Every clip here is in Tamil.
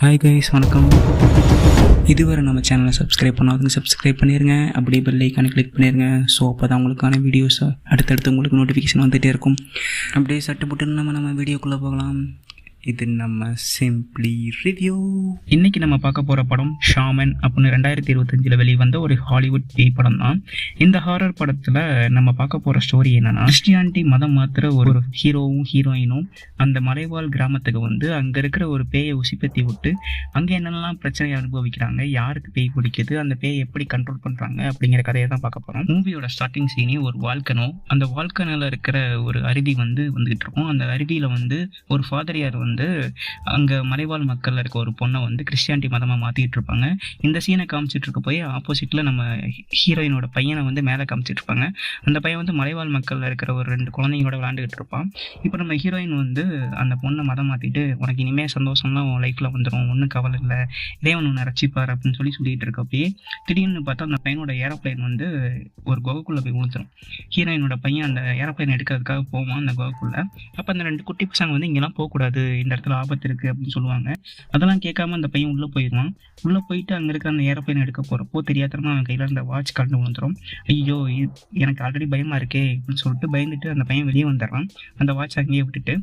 ஹாய் கைஸ், வணக்கம். இதுவரை நம்ம சேனலை சப்ஸ்கிரைப் பண்ணாதவங்க சப்ஸ்கிரைப் பண்ணிடுங்க. அப்படியே பெல் ஐக்கானை கிளிக் பண்ணிடுங்க. ஸோ அப்போ தான் உங்களுக்கான வீடியோஸ் அடுத்தடுத்து உங்களுக்கு நோட்டிஃபிகேஷன் வந்துகிட்டே இருக்கும். அப்படியே சட்டு புட்டுன்னு நம்ம வீடியோக்குள்ளே போகலாம். இது நம்ம சிம்பிளி ரிவ்யூ. இன்றைக்கி நம்ம பார்க்க போகிற படம் ஷாமன் அப்படின்னு 2025 வெளிவந்த ஒரு ஹாலிவுட் பேய் படம் தான். இந்த ஹாரர் படத்தில் நம்ம பார்க்க போகிற ஸ்டோரி என்னென்னா, கிறிஸ்டியானிட்டி மதம் மாத்திர ஒரு ஹீரோவும் ஹீரோயினும் அந்த மலைவாழ் கிராமத்துக்கு வந்து அங்கே இருக்கிற ஒரு பேயை உசிப்பத்தி விட்டு அங்கே என்னென்னலாம் பிரச்சனையை அனுபவிக்கிறாங்க, யாருக்கு பேய் பிடிக்குது, அந்த பேயை எப்படி கண்ட்ரோல் பண்ணுறாங்க அப்படிங்கிற கதையை தான் பார்க்க போகிறோம். மூவியோட ஸ்டார்டிங் சீனே ஒரு வால்கனோ, அந்த வால்கனோவில் இருக்கிற ஒரு அருவி வந்துகிட்டு இருக்கும். அந்த அருவியில் ஒரு ஃபாதரியார் அங்கே மலைவாழ் மக்கள் இருக்க ஒரு பொண்ணை கிறிஸ்டியானிட்டி மதமாக மாற்றிட்டு இருப்பாங்க. இந்த சீனை காமிச்சிட்டு இருக்க போய் ஆப்போசிட்டில் நம்ம ஹீரோயினோட பையனை மேலே காமிச்சிட்டு இருப்பாங்க. அந்த பையன் மலைவாழ் மக்கள் இருக்கிற ஒரு 2 குழந்தைங்களோட விளையாண்டுக்கிட்டு இருப்பான். இப்போ நம்ம ஹீரோயின் அந்த பொண்ணை மதம் மாற்றிட்டு, உனக்கு இனிமேல் சந்தோஷம்லாம் உன் லைஃப்பில் வந்துடும், ஒன்றும் கவலை இல்லை, இறைவன் ஒன்று ரசிப்பார் அப்படின்னு சொல்லிட்டு இருக்கப்பயே திடீர்னு பார்த்தா அந்த பையனோட ஏரோப்ளைன் ஒரு குகைக்குள்ளே போய் விழுந்துடும். ஹீரோயினோட பையன் அந்த ஏரோப்ளைன் எடுக்கிறதுக்காக போவான் அந்த குகைக்குள்ளே. அப்போ அந்த 2 குட்டி பசங்க இங்கெல்லாம் போகக்கூடாது, இந்த இடத்துல ஆபத்து இருக்குது அப்படின்னு சொல்லுவாங்க. அதெல்லாம் கேட்காம அந்த பையன் உள்ளே போயிடுவான். உள்ளே போயிட்டு அங்கே இருக்கிற அந்த ஏரோப்ளைன் எடுக்க போகிறப்போ தெரியாதனமா அவன் கையில் இருந்த வாட்ச் கலந்து விழுந்துடும். ஐயோ, எனக்கு ஆல்ரெடி பயமாக இருக்கே அப்படின்னு சொல்லிட்டு பயந்துட்டு அந்த பையன் வெளியே வந்துடுறான். அந்த வாட்ச் அங்கேயே விட்டுட்டு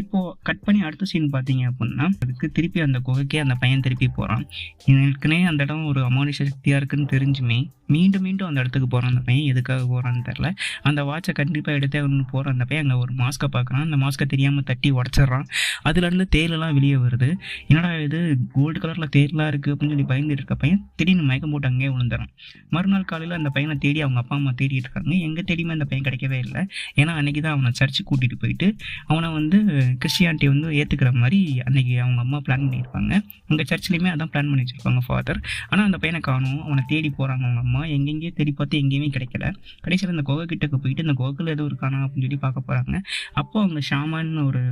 இப்போது கட் பண்ணி அடுத்த சீன் பார்த்தீங்க அப்படின்னா, அதுக்கு திருப்பி அந்த குகைக்கே அந்த பையன் திருப்பி போகிறான். எனக்குனே அந்த இடம் ஒரு அமானுஷ சக்தியாக இருக்குன்னு தெரிஞ்சுமே மீண்டும் அந்த இடத்துக்கு போகிறான். அந்த பையன் எதுக்காக போகிறான்னு தெரில. அந்த வாட்சை கண்டிப்பாக எடுத்தே ஒன்று போகிற அந்த பையன் அங்கே ஒரு மாஸ்க்கை பார்க்குறான். அந்த மாஸ்க்கை தெரியாமல் தட்டி உடச்சிட்றான். அதுலேருந்து தேலெல்லாம் வெளியே வருது. என்னடா இது கோல்டு கலரில் தேர்லாம் இருக்குது அப்படின்னு சொல்லி பயந்துட்டு இருக்க பையன் திடீர்னு மயக்கம் போட்டு அங்கேயே விழுந்துறான். மறுநாள் காலையில் அந்த பையனை தேடி அவங்க அப்பா அம்மா தேடிட்டு இருக்காங்க. எங்கே தேடியுமே அந்த பையன் கிடைக்கவே இல்லை. ஏன்னா அன்றைக்கி தான் அவனை சர்ச்சுக்கு கூட்டிகிட்டு போயிட்டு அவனை கிறிஸ்டியானிட்டி ஏற்றுக்கிற மாதிரி அன்றைக்கி அவங்க அம்மா பிளான் பண்ணியிருப்பாங்க. அங்கே சர்ச்லேயுமே அதான் பிளான் பண்ணி வச்சுருப்பாங்க ஃபாதர். ஆனால் அந்த பையனை காணும். அவனை தேடி போகிறாங்க அவங்க அம்மா. எங்கெங்கேயே தேடி பார்த்து எங்கேயுமே கிடைக்கல. கடைசியில் அந்த குகை கிட்டக்கு போயிட்டு இந்த குகைக்குள்ள ஏதோ ஒரு காணா அப்படின்னு சொல்லி பார்க்க போகிறாங்க. அப்போ அவங்க ஷாமான்னு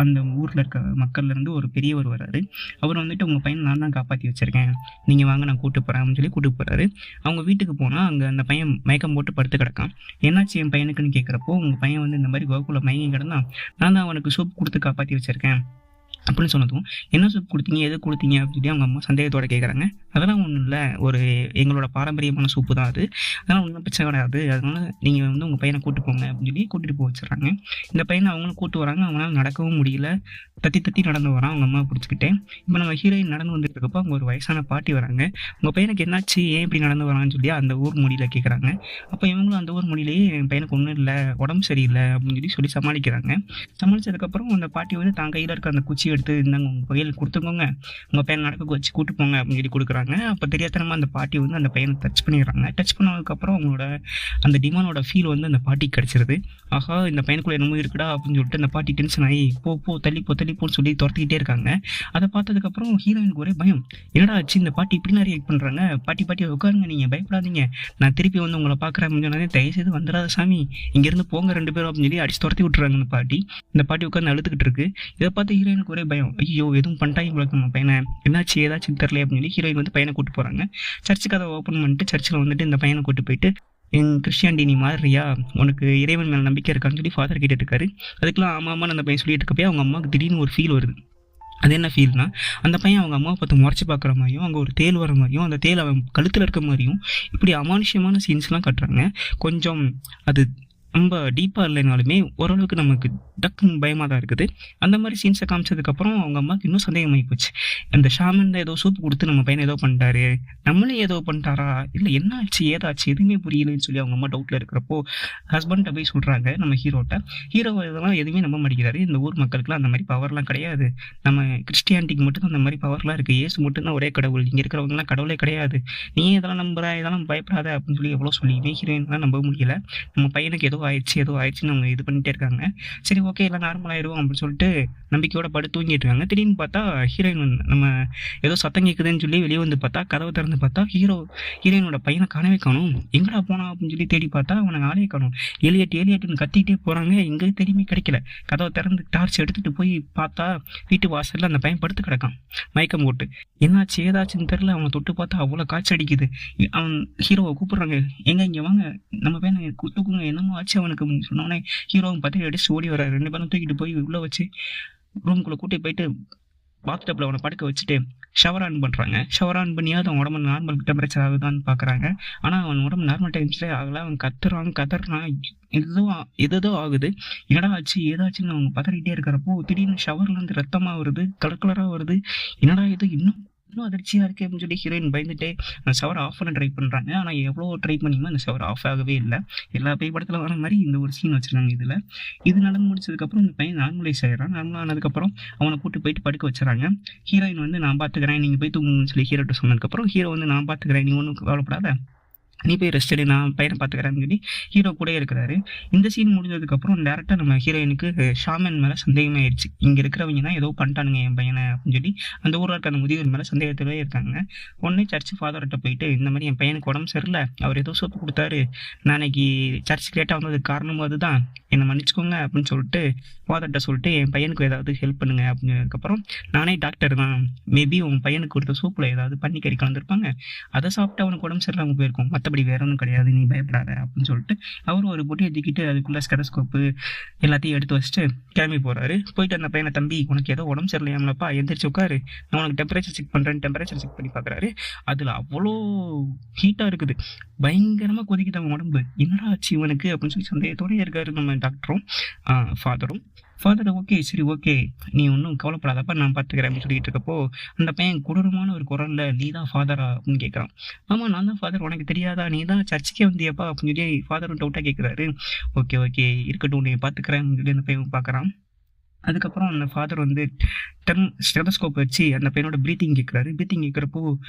அந்த ஊரில் இருக்க மக்கள்லேருந்து ஒரு பெரியவர் வர்றாரு. அவர் உங்கள் பையனை நான் தான் காப்பாற்றி வச்சுருக்கேன், நீங்கள் வாங்க நான் கூப்பிட்டு போகிறேன் அப்படின்னு சொல்லி கூப்பிட்டு போகிறாரு. அவங்க வீட்டுக்கு போனால் அங்கே அந்த பையன் மயக்கம் போட்டு படுத்து கிடக்கான். என்னாச்சு என் பையனுக்குன்னு கேட்குறப்போ உங்கள் பையன் இந்த மாதிரி கோகுல மயங்கி கிடந்தான், நான் தான் அவனுக்கு சூப் கொடுத்து காப்பாற்றி வச்சுருக்கேன் அப்படின்னு சொன்னதும், என்ன சூப் கொடுத்தீங்க, எது கொடுத்தீங்க அப்படின்னு அவங்க அம்மா சந்தேகத்தோடு கேட்குறாங்க. அதெல்லாம் ஒன்றும் இல்லை, எங்களோட பாரம்பரியமான சூப்பு தான் அது, அதெல்லாம் ஒன்றும் பிரச்சனை கிடையாது, அதனால் நீங்கள் உங்கள் பையனை கூப்பிட்டு போங்க அப்படின்னு சொல்லி கூட்டிகிட்டு போக வச்சுறாங்க. இந்த பையனை அவங்களும் கூப்பிட்டு வராங்க. அவங்களால நடக்கவும் முடியல, தத்தி நடந்து வரான் அவங்க அம்மா பிடிச்சிக்கிட்டே. இப்போ நம்ம ஹீரோயின் நடந்து வந்துட்டு இருக்கப்போ அவங்க ஒரு வயசான பாட்டி வராங்க. உங்கள் பையனுக்கு என்னாச்சு, ஏன் இப்படி நடந்து வரான்னு சொல்லி அந்த ஊர் மொழியில் கேட்குறாங்க. அப்போ இவங்களும் அந்த ஊர் மொழியிலேயே என் பையனுக்கு ஒன்றும் இல்லை, உடம்பு சரியில்லை அப்படின்னு சொல்லி சமாளிக்கிறாங்க. சமாளித்ததுக்கப்புறம் அந்த பாட்டி தான் கையில் இருக்க அந்த குச்சி எடுத்து இருந்தாங்க, உங்கள் பையன் கொடுத்துக்கோங்க, உங்கள் பையன் நடக்க வச்சு கூட்டு போங்க அப்படின்னு சொல்லி கொடுக்குறாங்க. அப்போ தெரியாதனமா அந்த பாட்டி அந்த பையனை டச் பண்ணிடுறாங்க. டச் பண்ணதுக்கப்புறம் அவங்களோட அந்த டிமானோட ஃபீல் அந்த பாட்டிக்கு கிடச்சிருது. ஆஹா, இந்த பையனுக்குள்ள என்னமோ இருக்குடா அப்படின்னு சொல்லிட்டு அந்த பாட்டி டென்ஷன் ஆகி போ தள்ளிப்போன்னு சொல்லி துரத்திக்கிட்டே இருக்காங்க. அதை பார்த்ததுக்கப்புறம் ஹீரோயினுக்கு ஒரே பயம். என்னடா ஆச்சு, இந்த பாட்டி இப்படிலாம் ரியாக்ட் பண்ணுறாங்க, பாட்டி உட்காருங்க, நீங்கள் பயப்படாதீங்க, நான் திருப்பி உங்களை பார்க்குறேன் அப்படின்னு சொன்னாலே தயவுசெய்து வந்துடாத சாமி, இங்கேருந்து போங்க 2 பேரும் அப்படின்னு சொல்லி அடிச்சு துரத்தி விட்டுறாங்க. இந்த பாட்டி உட்காந்து அழுதுகிட்டு இருக்கு. இதை பார்த்து ஹீரோயினுக்கு ஒரே பயம். ஐயோ, எதுவும் பண்ணிட்டாங்க உங்களுக்கு நம்ம பையனை, என்னாச்சு ஏதாச்சும் தெரியல அப்படின்னு சொல்லி ஹீரோயின் பையனை கூட்டு போகிறாங்க. சர்ச்சுக்கு அதை ஓப்பன் பண்ணிட்டு சர்ச்சில் இந்த பையனை கூட்டு போயிட்டு, என் கிறிஸ்டியானிட்டி நீ மாறியா, உனக்கு இறைவன் மேலே நம்பிக்கை இருக்கான்னு சொல்லி ஃபாதர் கேட்டுட்டு இருக்காரு. அதுக்கெல்லாம் ஆமாம் அந்த பையன் சொல்லிட்டு இருக்கப்போ அவங்க அம்மாவுக்கு திடீர்னு ஒரு ஃபீல் வருது. அது என்ன ஃபீல்னா, அந்த பையன் அவங்க அம்மாவை பார்த்து முறைச்சி பார்க்குற மாதிரியும், அங்கே ஒரு தேல் வர மாதிரியும், அந்த தேல் அவன் கழுத்தில் இருக்க மாதிரியும் இப்படி அமானுஷ்யமான சீன்ஸ்லாம் கட்டுறாங்க. கொஞ்சம் அது ரொம்ப டீப்பாக இல்லைனாலுமே ஓரளவுக்கு நமக்கு டக்குன்னு பயமாக தான் இருக்குது. அந்த மாதிரி சீன்ஸை காமிச்சதுக்கப்புறம் அவங்க அம்மாவுக்கு இன்னும் சந்தேகமாகி போச்சு. அந்த ஷாமன் ஏதோ சூப் கொடுத்து நம்ம பையனை ஏதோ பண்ணிட்டாரு, நம்மளே ஏதோ பண்ணிட்டாரா, இல்லை என்ன ஆச்சு ஏதாச்சு எதுவுமே புரியலன்னு சொல்லி அவங்க அம்மா டவுட்டில் இருக்கிறப்போ ஹஸ்பண்ட்டை போய் சொல்கிறாங்க நம்ம ஹீரோ இதெல்லாம் எதுவுமே நம்ப மாட்டேங்கிறாரு. இந்த ஊர் மக்களுக்குலாம் அந்த மாதிரி பவர்லாம் கிடையாது, நம்ம கிறிஸ்டியானிட்டிக்கு மட்டும் அந்த மாதிரி பவர்லாம் இருக்குது, ஏசு மட்டும்தான் ஒரே கடவுள், இங்கே இருக்கிறவங்கலாம் கடவுளே கிடையாது, நீ இதெல்லாம் நம்புற, இதெல்லாம் பயப்படாத அப்படின்னு சொல்லி எவ்வளோ சொல்லியுமே ஹீரோயின்லாம் நம்ப முடியல. நம்ம பையனுக்கு ஏதோ ஆயிடுச்சுன்னு அவங்க இது பண்ணிட்டே இருக்காங்க. சரி ஓகே, எல்லாம் நார்மலாகிடும் அப்படின்னு சொல்லிட்டு நம்பிக்கையோட படுத்து தூங்கிட்டு இருக்காங்க. திடீர்னு பார்த்தா ஹீரோயின் நம்ம ஏதோ சத்தம் கேட்குதுன்னு சொல்லி வெளியே பார்த்தா, கதவை திறந்து பார்த்தா ஹீரோயினோட பையனை காணவே காணும். எங்கடா போனா அப்படின்னு சொல்லி தேடி பார்த்தா அவனை ஆளையே காணும். ஏலியட்டுன்னு கத்திக்கிட்டே போகிறாங்க, எங்கே தெரியுமே கிடைக்கல. கதவை திறந்து டார்ச் எடுத்துகிட்டு போய் பார்த்தா வீட்டு வாசலில் அந்த பையன் படுத்து கிடக்கான் மயக்கம் போட்டு. என்னாச்சு ஏதாச்சுன்னு தெரில, அவனை தொட்டு பார்த்தா அவ்வளோ காய்ச்சி அடிக்குது. அவன் ஹீரோவை கூப்பிட்றாங்க, இங்கே வாங்க நம்ம பையனை தூக்குங்க, என்னமோ ஆச்சு அவனுக்கு சொன்னோடனே ஹீரோவும் பார்த்து அடிச்சு ஓடி வர. 2 பேரும் தூக்கிட்டு போய் உள்ளே வச்சு ரூம்குள்ளே கூட்டி போயிட்டு பாத்டப்பில் அவனை படுக்க வச்சுட்டு ஷவர் ஆன் பண்ணுறாங்க. ஷவர் ஆன் பண்ணியாவது அவன் உடம்பு நார்மல் டெம்பரேச்சர் ஆகுதான்னு பார்க்குறாங்க. ஆனால் அவன் உடம்பு நார்மல் டெம்பரேச்சரே ஆகலை. அவன் கத்துறான். எதோ ஆகுது. என்னடா ஆச்சு ஏதாச்சுன்னு அவங்க பதறிட்டே இருக்கிறப்போ திடீர்னு ஷவர்லேருந்து ரத்தமாக வருது, கலர் கலராக வருது. என்னடா இது இன்னும் அதிர்ச்சியாக இருக்கே அப்படின்னு சொல்லி ஹீரோயின் பயந்துட்டே அந்த ஷவர் ஆஃப் பண்ண ட்ரை பண்ணுறாங்க. ஆனால் எவ்வளோ ட்ரை பண்ணியுமே அந்த ஷவர் ஆஃப் ஆகவே இல்லை. எல்லா பேய் படத்தில் வர மாதிரி இந்த ஒரு சீன் வச்சுருக்காங்க இதில். இது நடந்து முடிச்சதுக்கப்புறம் இந்த பையன் நார்மலைஸ் ஆகிடுறான். நார்மல் ஆனதுக்கப்புறம் அவனை கூட்டு போயிட்டு படுக்க வச்சுறாங்க. ஹீரோயின் வந்து நான் பார்த்துக்கிறேன், நீங்கள் போய் தூங்குன்னு சொல்லி ஹீரோட்ட சொன்னதுக்கப்புறம் ஹீரோ வந்து நான் பார்த்துக்கிறேன், நீ ஒன்றும் கவலைப்படாத, நீ போய் ரெஸ்ட் எடு, நான் பையனை பார்த்துக்கிறேன்னு சொல்லி ஹீரோ கூட இருக்கிறாரு. இந்த சீன் முடிஞ்சதுக்கப்புறம் டேரெக்டாக நம்ம ஹீரோயினுக்கு ஷாமன் மேலே சந்தேகமே ஆயிடுச்சு. இங்கே இருக்கிறவங்க தான் ஏதோ பண்ணிட்டானுங்க என் பையனை அப்படின்னு சொல்லி அந்த ஊரில் இருக்க அந்த முதியோர் மேலே சந்தேகத்திலே இருக்காங்க. உடனே சர்ச்சு ஃபாதர்கிட்ட போயிட்டு இந்த மாதிரி என் பையனுக்கு உடம்பு சரியில்லை, அவர் ஏதோ சோப்பு கொடுத்தாரு, நான் இன்னைக்கு சர்ச்சுக்கு லேட்டாக வந்ததுக்கு காரணமும் அதுதான், என்னை மன்னிச்சுக்கோங்க அப்படின்னு சொல்லிட்டு ஃபாதர்கிட்ட சொல்லிட்டு என் பையனுக்கு ஏதாவது ஹெல்ப் பண்ணுங்க அப்படின்னதுக்கப்புறம் நானே டாக்டர் தான், மேபி உன் பையனுக்கு கொடுத்த சூப்பில் ஏதாவது பண்ணி கறி கலந்துருப்பாங்க, அதை சாப்பிட்டு அவனுக்கு உடம்பு சரியில்லாமல் போயிருக்கும், மற்றபடி வேற ஒன்றும் கிடையாது, நீ பயப்படாத அப்படின்னு சொல்லிட்டு அவரும் ஒரு பொட்டி ஏற்றிக்கிட்டு அதுக்குள்ளே ஸ்டெதஸ்கோப்பு எல்லாத்தையும் எடுத்து வச்சுட்டு கிளம்பி போகிறாரு. போயிட்டு அந்த பையனை தம்பி உனக்கு ஏதோ உடம்பு சரியில்லையாமலப்பா, எந்திரிச்சு உட்காரு, நான் உனக்கு டெம்பரேச்சர் செக் பண்ணுறேன்னு டெம்பரேச்சர் செக் பண்ணி பார்க்குறாரு. அதில் அவ்வளோ ஹீட்டாக இருக்குது, பயங்கரமாக கொதிக்குது அவன் உடம்பு. என்னடா ஆச்சு இவனுக்கு அப்படின்னு சொல்லி சந்தேகத்தோடய இருக்காரு நம்ம டாக்டரும் ஃபாதரும். ஃபாதர் ஓகே சரி ஓகே நீ ஒன்றும் கவலைப்படாதப்பா நான் பார்த்துக்கிறேன் அப்படின்னு சொல்லிட்டு இருக்கப்போ அந்த பையன் கொடூரமான ஒரு குரலில் நீ தான் ஃபாதரா அப்படின்னு கேட்குறான். ஆமாம் நான் தான் ஃபாதர், உனக்கு தெரியாதா, நீ தான் சர்ச்சுக்கே வந்தியப்பா அப்படின்னு சொல்லி ஃபாதரும் டவுட்டாக கேட்குறாரு. ஓகே இருக்கட்டும் நீ பார்த்துக்கிறேன் அப்படின்னு சொல்லி அந்த பையன் பார்க்குறான். அதுக்கப்புறம் அந்த ஃபாதர் வந்து ஸ்டெதஸ்கோப் வச்சு அந்த பையனோட ப்ரீத்திங் கேட்குறாரு. ப்ரீத்திங் கேட்குறப்போ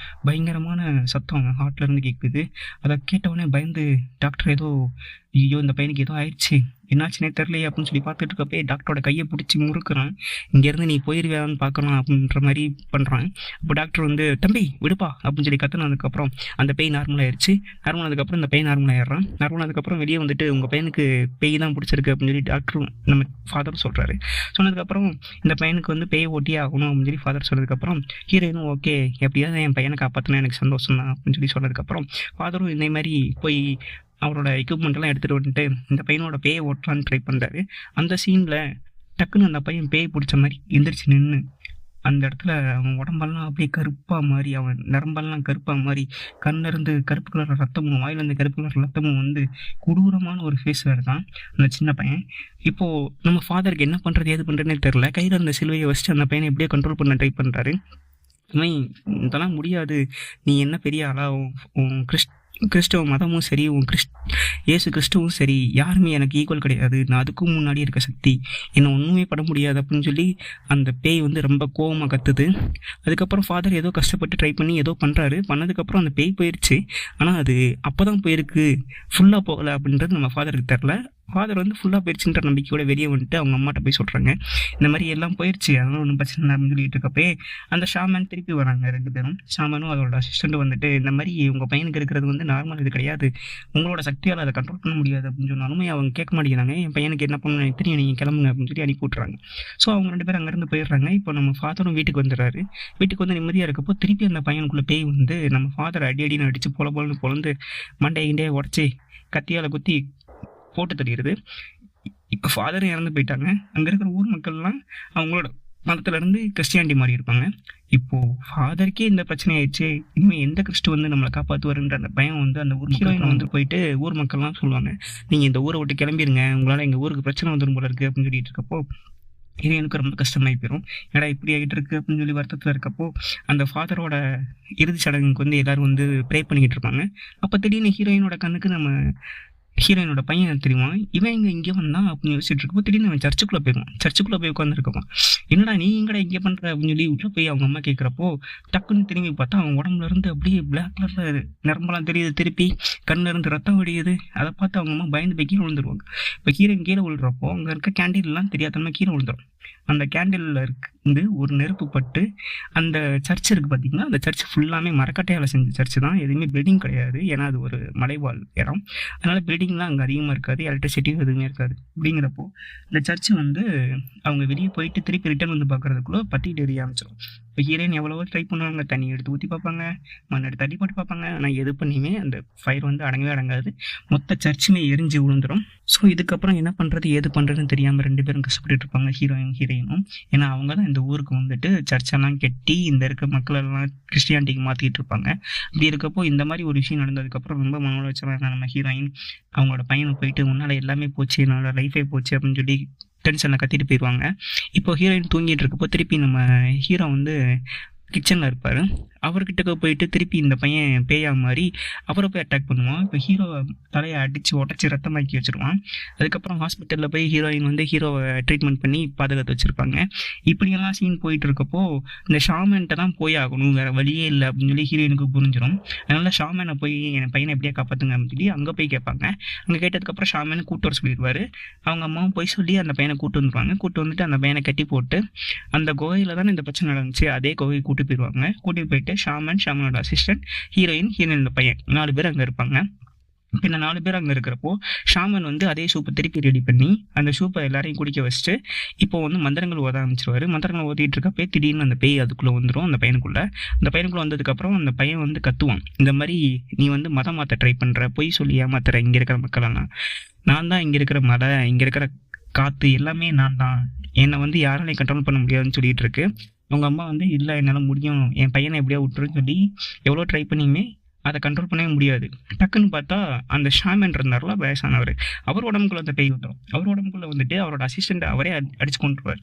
பயங்கரமான சத்தம் ஹார்ட்லேருந்து கேட்குது. அதை கேட்டவுடனே பயந்து டாக்டர் ஏதோ ஐயோ இந்த பையனுக்கு ஏதோ ஆயிடுச்சு, என்னாச்சுனே தெரிலையே அப்படின்னு சொல்லி பார்த்துட்டு இருக்கப்பே டாக்டரோட கையை பிடிச்சி முறுக்குறான். இங்கேருந்து நீ போயிடுவேன்னு பார்க்கலாம் அப்படின்ற மாதிரி பண்ணுறான். அப்போ டாக்டர் வந்து தம்பி விடுப்பா அப்படின்னு சொல்லி கற்றுனதுக்கப்புறம் அந்த பேய் நார்மலாகிடுச்சு. நார்மலானதுக்கப்புறம் இந்த பேய் நார்மலாகிடுறான். நார்மலானதுக்கப்புறம் வெளியே வந்துட்டு உங்கள் பையனுக்கு பேய் தான் பிடிச்சிருக்கு அப்படின்னு சொல்லி டாக்டரும் நம்ம ஃபாதரும் சொல்கிறாரு. சொன்னதுக்கப்புறம் இந்த பையனுக்கு வந்து பேய் ஓட்டியே ஆகணும் அப்படின்னு சொல்லி ஃபாதர் சொன்னதுக்கப்புறம் ஹீரோயினும் ஓகே எப்படியாவது என் பையனை காப்பாற்றினா எனக்கு சந்தோஷம் தான் அப்படின்னு சொல்லி சொன்னதுக்கப்புறம் ஃபாதரும் இதே மாதிரி போய் அவரோட எக்யூப்மெண்ட்டெல்லாம் எடுத்துகிட்டு வந்துட்டு இந்த பையனோட பேயை ஓட்டலான்னு ட்ரை பண்ணுறாரு. அந்த சீனில் டக்குன்னு அந்த பையன் பேய் பிடிச்ச மாதிரி எந்திரிச்சு நின்று அந்த இடத்துல அவன் உடம்பெல்லாம் அப்படியே கருப்பாக மாதிரி, அவன் நரம்பெல்லாம் கருப்பாக மாதிரி, கண்ணிருந்து கருப்பு கலர் ரத்தமும் வாயிலேருந்து கருப்பு கலர் ரத்தமும் வந்து கொடூரமான ஒரு ஃபேஸில் இருக்கான் அந்த சின்ன பையன். இப்போது நம்ம ஃபாதருக்கு என்ன பண்ணுறது ஏது பண்ணுறதுனே தெரில. கையில் இருந்த சிலுவையை வச்சுட்டு அந்த பையனை எப்படியோ கண்ட்ரோல் பண்ண ட்ரை பண்ணுறாரு. இவன் இதெல்லாம் முடியாது, நீ என்ன பெரிய ஆளா, உன் கிறிஸ்தவ மதமும் சரி உன் இயேசு கிறிஸ்துவும் சரி யாருமே எனக்கு ஈக்குவல் கிடையாது, நான் அதுக்கும் முன்னாடி இருக்க சக்தி, என்னை ஒன்றுமே பட முடியாது அப்படின்னு சொல்லி அந்த பேய் வந்து ரொம்ப கோவமாக கத்துது. அதுக்கப்புறம் ஃபாதர் ஏதோ கஷ்டப்பட்டு ட்ரை பண்ணி ஏதோ பண்ணுறாரு. பண்ணதுக்கப்புறம் அந்த பேய் போயிடுச்சு. ஆனால் அது அப்போ தான் போயிருக்கு, ஃபுல்லாக போகலை அப்படின்றது நம்ம ஃபாதருக்கு தெரில. ஃபாதர் வந்து ஃபுல்லாக போயிடுச்சுன்ற நம்பிக்கையோட வெளியே வந்துட்டு அவங்க அம்மாட்ட போய் சொல்கிறாங்க இந்த மாதிரி எல்லாம் போயிடுச்சு, அதனால ஒன்றும் பிரச்சனை இல்லை அப்படின்னு சொல்லிட்டு இருக்கப்பே அந்த ஷாமன் திருப்பி வராங்க. 2 பேரும் ஷாமனும் அதோட அசிஸ்டண்ட்டும் வந்துட்டு இந்த மாதிரி உங்கள் பையனுக்கு இருக்கிறது வந்து நார்மல் இது கிடையாது, உங்களோட சக்தியால் அதை கண்ட்ரோல் பண்ண முடியாது அப்படின்னு சொன்னாலுமே அவங்க கேட்க மாட்டேங்கிறாங்க. என் பையனுக்கு என்ன பண்ணணும் எனக்கு தெரியும், நீங்கள் கிளம்புங்க அப்படின்னு சொல்லி அனுப்பி விட்றாங்க. ஸோ அவங்க 2 பேரும் அங்கேருந்து போயிடுறாங்க. இப்போ நம்ம ஃபாதரும் வீட்டுக்கு வந்துடுறாரு. வீட்டுக்கு வந்து நிம்மதியாக இருக்கப்போ திருப்பி அந்த பையனுக்குள்ளே பேய் வந்து நம்ம ஃபாதர் அடின்னு அடித்து பொலன்னு பொழந்து மண்டையை உடச்சி கத்தியால் குத்தி போட்டு தள்ளிடுது. இப்போ ஃபாதர் இறந்து போயிட்டாங்க. அங்கே இருக்கிற ஊர் மக்கள்லாம் அவங்களோட மதத்துலேருந்து கிறிஸ்டியானிட்டி மாறி இருப்பாங்க. இப்போது ஃபாதருக்கே இந்த பிரச்சனை ஆயிடுச்சு, இனிமேல் எந்த கிறிஸ்து வந்து நம்மளை காப்பாற்றுவாருன்ற அந்த பயம் வந்து அந்த ஊர் ஹீரோயின் வந்து போயிட்டு ஊர் மக்கள்லாம் சொல்லுவாங்க நீங்கள் இந்த ஊரை விட்டு கிளம்பிடுங்க, உங்களால் எங்கள் ஊருக்கு பிரச்சனை வந்துடும் போல இருக்குது அப்படின்னு சொல்லிட்டு இருக்கப்போ ஹீரோயினுக்கு ரொம்ப கஷ்டமாகி போயிடும். ஏடா இப்படி ஆகிட்டு இருக்கு அப்படின்னு சொல்லி வருத்தத்தில் இருக்கப்போ அந்த ஃபாதரோட இறுதி சடங்குக்கு வந்து எல்லோரும் வந்து ப்ரே பண்ணிக்கிட்டு இருப்பாங்க. அப்போ திடீர்னு ஹீரோயினோட கண்ணுக்கு நம்ம ஹீரோயினோட பையன் தெரியுமா இவன் இங்கே வந்தான் அப்படின்னு யோசிச்சுட்டு இருக்கப்போ திடீர்னு அவன் சர்ச்சுக்குள்ளே போயிடுவான். சர்ச்சுக்குள்ளே போய் உட்காந்துருக்கான். என்னடா நீ எங்கடா இங்கே பண்ணுற அப்படின்னு சொல்லி உள்ளே போய் அவங்க அம்மா கேட்குறப்போ டக்குன்னு திரும்பி பார்த்தா அவன் உடம்புல இருந்து அப்படியே பிளாக் கலரில் நரம்பெல்லாம் தெரியுது, திருப்பி கண்ணில் இருந்து ரத்தம் வடியுது. அதை பார்த்து அவங்க அம்மா பயந்து போய் கீழே விழுந்துருவாங்க. இப்போ ஹீரோயின் கீழே விழுறப்போ அங்கே இருக்க கேண்டில்லாம் தெரியாதமா கீழே விழுந்துடும். அந்த கேண்டிலில் இருந்து ஒரு நெருப்பு பட்டு அந்த சர்ச் இருக்குது பார்த்தீங்கன்னா, அந்த சர்ச் ஃபுல்லாமே மரக்கட்டையால் செஞ்ச சர்ச்சு தான், எதுவுமே பில்டிங் கிடையாது. ஏன்னா அது ஒரு மலைவாழ் இடம், அதனால் பில்டிங்லாம் அங்கே அதிகமாக இருக்காது, எலக்ட்ரிசிட்டியும் எதுவுமே இருக்காது. அப்படிங்கிறப்போ இந்த சர்ச்சு வந்து அவங்க வெளியே போயிட்டு திருப்பி ரிட்டர்ன் வந்து பார்க்குறதுக்குள்ளே பற்றிட்டு எரிய ஆரம்பிச்சிடும். இப்போ ஹீரோயின் எவ்வளவோ ட்ரை பண்ணுவாங்க, தண்ணி எடுத்து ஊற்றி பார்ப்பாங்க, மண் எடுத்து தள்ளி போட்டு பார்ப்பாங்க. ஆனால் எது பண்ணியுமே அந்த ஃபயர் வந்து அடங்கவே அடங்காது. மொத்த சர்ச்சுமே எரிஞ்சு விழுந்துடும். ஸோ இதுக்கப்புறம் என்ன பண்ணுறது ஏது பண்ணுறதுன்னு தெரியாமல் 2 பேரும் கஷ்டப்பட்டு இருப்பாங்க, ஹீரோயினும். ஏன்னா அவங்க தான் இந்த ஊருக்கு வந்துட்டு சர்ச்செல்லாம் கட்டி இந்த இருக்க மக்களெல்லாம் கிறிஸ்டியானிட்டிக்கு மாற்றிக்கிட்டு இருப்பாங்க. அப்படி இருக்கப்போ இந்த மாதிரி ஒரு விஷயம் நடந்ததுக்கப்புறம் ரொம்ப மன உளைச்சலாக நம்ம ஹீரோயின் அவங்களோட பையனை போயிட்டு உன்னால் எல்லாமே போச்சு, என்னோட லைஃபே போச்சு அப்படின்னு சொல்லி டென்ஷனில் கத்திட்டு போயிடுவாங்க. இப்போ ஹீரோயின் தூங்கிட்டு இருக்கப்போ திருப்பி நம்ம ஹீரோ வந்து கிச்சனில் இருப்பார். அவர்கிட்ட போயிட்டு திருப்பி இந்த பையன் பேயா மாதிரி அவரை போய் அட்டாக் பண்ணுவான். இப்போ ஹீரோ தலையை அடித்து உடச்சி ரத்தமாக்கி வச்சுருவான். அதுக்கப்புறம் ஹாஸ்பிட்டலில் போய் ஹீரோயின் வந்து ஹீரோவை ட்ரீட்மெண்ட் பண்ணி பாதுகாத்து வச்சுருப்பாங்க. இப்படியெல்லாம் சீன் போயிட்டு இருக்கப்போ இந்த ஷாமன்ட்ட தான் போய் ஆகணும், வேறு வழியே இல்லை அப்படின்னு சொல்லி ஹீரோயினுக்கு புரிஞ்சிடும். அதனால ஷாமனை போய் என் பையனை எப்படியா காப்பாற்றுங்க அப்படின்னு சொல்லி அங்கே போய் கேட்பாங்க. அங்கே கேட்டதுக்கப்புறம் ஷாமன் கூட்டு வர சொல்லிடுவார். அவங்க அம்மாவும் போய் சொல்லி அந்த பையனை கூட்டு வந்துடுவாங்க. கூட்டு வந்துட்டு அந்த பையனை கட்டி போட்டு அந்த குகையில் தானே இந்த பிரச்சனை நடந்துச்சு, அதே குகையை கூட்டி போயிடுவாங்க. கூட்டிட்டு போயிட்டு ஷாமனோட அசிஸ்டன்ட், ஹீரோயினோட பையன் 4 பேர் அங்கே இருப்பாங்க. இந்த 4 பேர் அங்கே இருக்கிறப்போ ஷாமன் வந்து அதே சூப்பை திருப்பி ரெடி பண்ணி அந்த சூப்பை எல்லாரையும் குடிக்க வச்சுட்டு இப்போ வந்து மந்திரங்கள் ஓத ஆரம்பிச்சிருவாரு. மந்திரங்கள் ஓதிட்டு இருக்கப்பே திடீர்னு அந்த பேய் அதுக்குள்ளே வந்துடும். அந்த பையனுக்குள்ளே வந்ததுக்கப்புறம் அந்த பையன் வந்து கத்துவான், இந்த மாதிரி நீ வந்து மதம் மாற்ற ட்ரை பண்ணுற, பொய் சொல்லி ஏமாத்துற இங்கே இருக்கிற மக்களெல்லாம், நான் தான் இங்கே இருக்கிற மலை, இங்கே இருக்கிற காற்று எல்லாமே நான் தான், என்னை வந்து யாராலையும் கண்ட்ரோல் பண்ண முடியாதுன்னு சொல்லிட்டு இருக்கு. அவங்க அம்மா வந்து இல்லை என்னால் முடியும், என் பையனை எப்படியா விட்டுருன்னு சொல்லி எவ்வளோ ட்ரை பண்ணியுமே அதை கண்ட்ரோல் பண்ணவே முடியாது. டக்குன்னு பார்த்தா அந்த ஷாமன் இருந்தார்ல வயசானவர், அவர் உடம்புக்குள்ள அந்த பேய் வந்துடும். அவர் உடம்புக்குள்ளே வந்துட்டு அவரோட அசிஸ்டண்ட் அவரே அடிச்சு கொண்டுருவார்.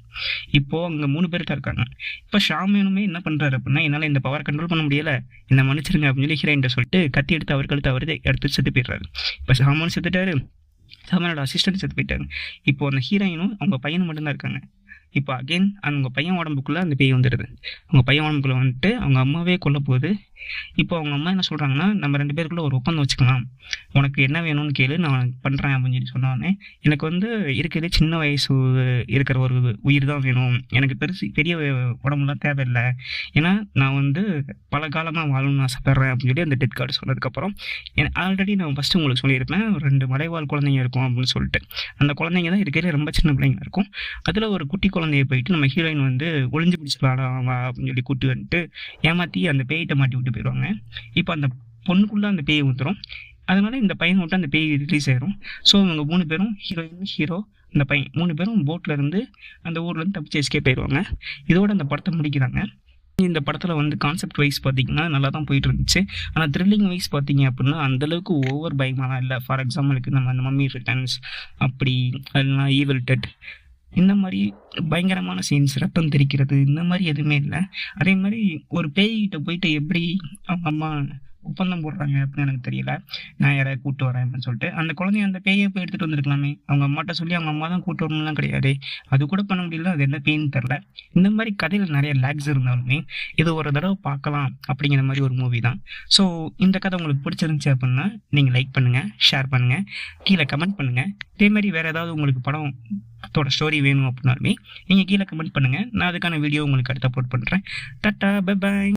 இப்போது அங்கே 3 பேர் தான் இருக்காங்க. இப்போ ஷாமனுமே என்ன பண்ணுறாரு அப்படின்னா, என்னால் இந்த பவரை கண்ட்ரோல் பண்ண முடியலை, என்னை மன்னிச்சிருங்க அப்படின்னு சொல்லி ஹீரோயின்ட்ட சொல்லிட்டு கத்தி எடுத்து அவரே எடுத்து செத்து போயிடுறாரு. இப்போ ஷாமன் செத்துட்டாரு, ஷாமனோட அசிஸ்டன்ட் செத்து போயிட்டாரு. இப்போ அந்த ஹீரோயினும் அவங்க பையனும் மட்டும்தான் இருக்காங்க. இப்போ அகெயின் அவங்க பையன் உடம்புக்குள்ளே அந்த பேய் வந்துடுது. அவங்க பையன் உடம்புக்குள்ளே வந்துட்டு அவங்க அம்மாவே கொல்ல போகுது. இப்போ அவங்க அம்மா என்ன சொல்கிறாங்கன்னா, நம்ம 2 பேருக்குள்ளே ஒரு ஒப்பந்தம் வச்சுக்கலாம், உனக்கு என்ன வேணும்னு கேளு, நான் பண்ணுறேன் அப்படின்னு சொல்லி சொன்னோடனே, எனக்கு வந்து இருக்கிறதே சின்ன வயசு இருக்கிற ஒரு உயிர் தான் வேணும், எனக்கு பெரிய உடம்புலாம் தேவையில்லை, ஏன்னா நான் வந்து பல காலமாக வாழணும்னு ஆசைப்படுறேன் அப்படின்னு சொல்லி அந்த டெத் கார்டு சொன்னதுக்கப்புறம், ஆல்ரெடி நான் ஃபஸ்ட்டு உங்களுக்கு சொல்லியிருப்பேன் 2 மலைவாழ் குழந்தைங்க இருக்கும் அப்படின்னு சொல்லிட்டு. அந்த குழந்தைங்க தான் இருக்கிறதே ரொம்ப சின்ன பிள்ளைங்க இருக்கும். அதில் ஒரு குட்டி குழந்தைய போயிட்டு நம்ம ஹீரோயின் வந்து ஒளிஞ்சு பிடிச்சிடலாம் அப்படின்னு சொல்லி கூப்பிட்டு வந்துட்டு ஏமாற்றி அந்த பேயிட்ட மாட்டி விட்டு போயிடுவாங்க. இப்போ அந்த பொண்ணுக்குள்ளே அந்த பேய் ஊற்றுரும். அதனால இந்த பையன் விட்டு அந்த பேய் ரிலீஸ் ஆயிரும். ஸோ இவங்க 3 பேரும் ஹீரோயின், ஹீரோ, அந்த பையன் 3 பேரும் போட்டில் இருந்து அந்த ஊர்லேருந்து தப்பிச்சு எஸ்கேப் ஆயிடுவாங்க. இதோட அந்த படத்தை முடிக்கிறாங்க. இந்த படத்தில் வந்து கான்செப்ட் வைஸ் பார்த்தீங்கன்னா நல்லா தான் போயிட்டு இருந்துச்சு. ஆனால் த்ரில்லிங் வைஸ் பார்த்தீங்க அப்படின்னா அந்தளவுக்கு ஓவர் பயமாலாம் இல்லை. ஃபார் எக்ஸாம்பிளுக்கு நம்ம அந்த மம்மி ரிட்டர்ன்ஸ் அப்படி இல்லைனா ஈவில் டெட் இந்த மாதிரி பயங்கரமான சீன்ஸ், ரத்தம் தெரிக்கிறது இந்த மாதிரி எதுவுமே இல்லை. அதே மாதிரி ஒரு பேய்கிட்ட போயிட்டு எப்படி அவங்க அம்மா ஒப்பந்தம் போடுறாங்க அப்படின்னு எனக்கு தெரியல, நான் யாராவது கூப்பிட்டு வரேன் அப்படின்னு சொல்லிட்டு அந்த குழந்தைய அந்த பேயை போய் எடுத்துகிட்டு வந்துருக்கலாமே. அவங்க அம்மாட்ட சொல்லி அவங்க அம்மா தான் கூப்பிட்டு வரணும்லாம் கிடையாது, அது கூட பண்ண முடியல. அது என்ன பேய்ன்னு தெரில. இந்த மாதிரி கதையில் நிறைய லேக்ஸ் இருந்தாலுமே இது ஒரு தடவை பார்க்கலாம் அப்படிங்கிற மாதிரி ஒரு மூவி தான். ஸோ இந்த கதை உங்களுக்கு பிடிச்சிருந்துச்சு அப்படின்னா நீங்கள் லைக் பண்ணுங்கள், ஷேர் பண்ணுங்கள், கீழே கமெண்ட் பண்ணுங்கள். இதே மாதிரி வேறு ஏதாவது உங்களுக்கு படத்தோட ஸ்டோரி வேணும் அப்படின்னாலுமே நீங்கள் கீழே கமெண்ட் பண்ணுங்கள். நான் அதுக்கான வீடியோ உங்களுக்கு அடுத்து அப்லோட் பண்ணுறேன். Tata, bye bye.